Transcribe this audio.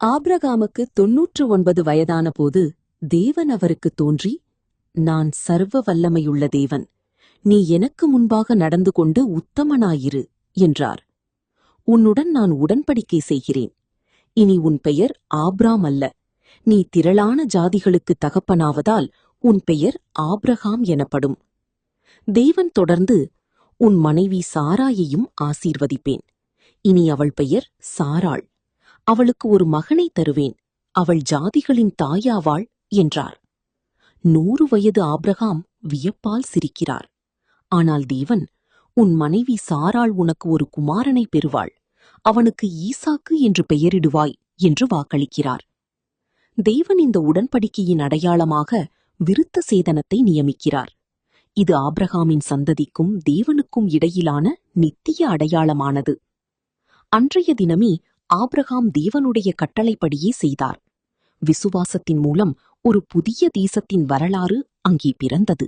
ஆபிரகாமுக்கு 99 வயதான போது தேவன் அவருக்கு தோன்றி, நான் சர்வ வல்லமையுள்ள தேவன், நீ எனக்கு முன்பாக நடந்து கொண்டு உத்தமனாயிரு என்றார். உன்னுடன் நான் உடன்படிக்கை செய்கிறேன். இனி உன் பெயர் ஆப்ராம் அல்ல, நீ திரளான ஜாதிகளுக்கு தகப்பனாவதால் உன் பெயர் ஆபிரகாம் எனப்படும். தேவன் தொடர்ந்து, உன் மனைவி சாராயையும் ஆசீர்வதிப்பேன். இனி அவள் பெயர் சாராள். அவளுக்கு ஒரு மகனை தருவேன், அவள் ஜாதிகளின் தாயாவாள் என்றார். 100 வயது ஆபிரகாம் வியப்பால் சிரிக்கிறார். ஆனால் தேவன், உன் மனைவி சாராள் உனக்கு ஒரு குமாரனை பெறுவாள், அவனுக்கு ஈசாக்கு என்று பெயரிடுவாய் என்று வாக்களிக்கிறார். தேவன் இந்த உடன்படிக்கையின் அடையாளமாக விருத்த சேதனத்தை நியமிக்கிறார். இது ஆபிரகாமின் சந்ததிக்கும் தேவனுக்கும் இடையிலான நித்திய அடையாளமானது. அன்றைய தினமே ஆபிரகாம் தேவனுடைய கட்டளைப்படியே செய்தார். விசுவாசத்தின் மூலம் ஒரு புதிய தேசத்தின் வரலாறு அங்கே பிறந்தது.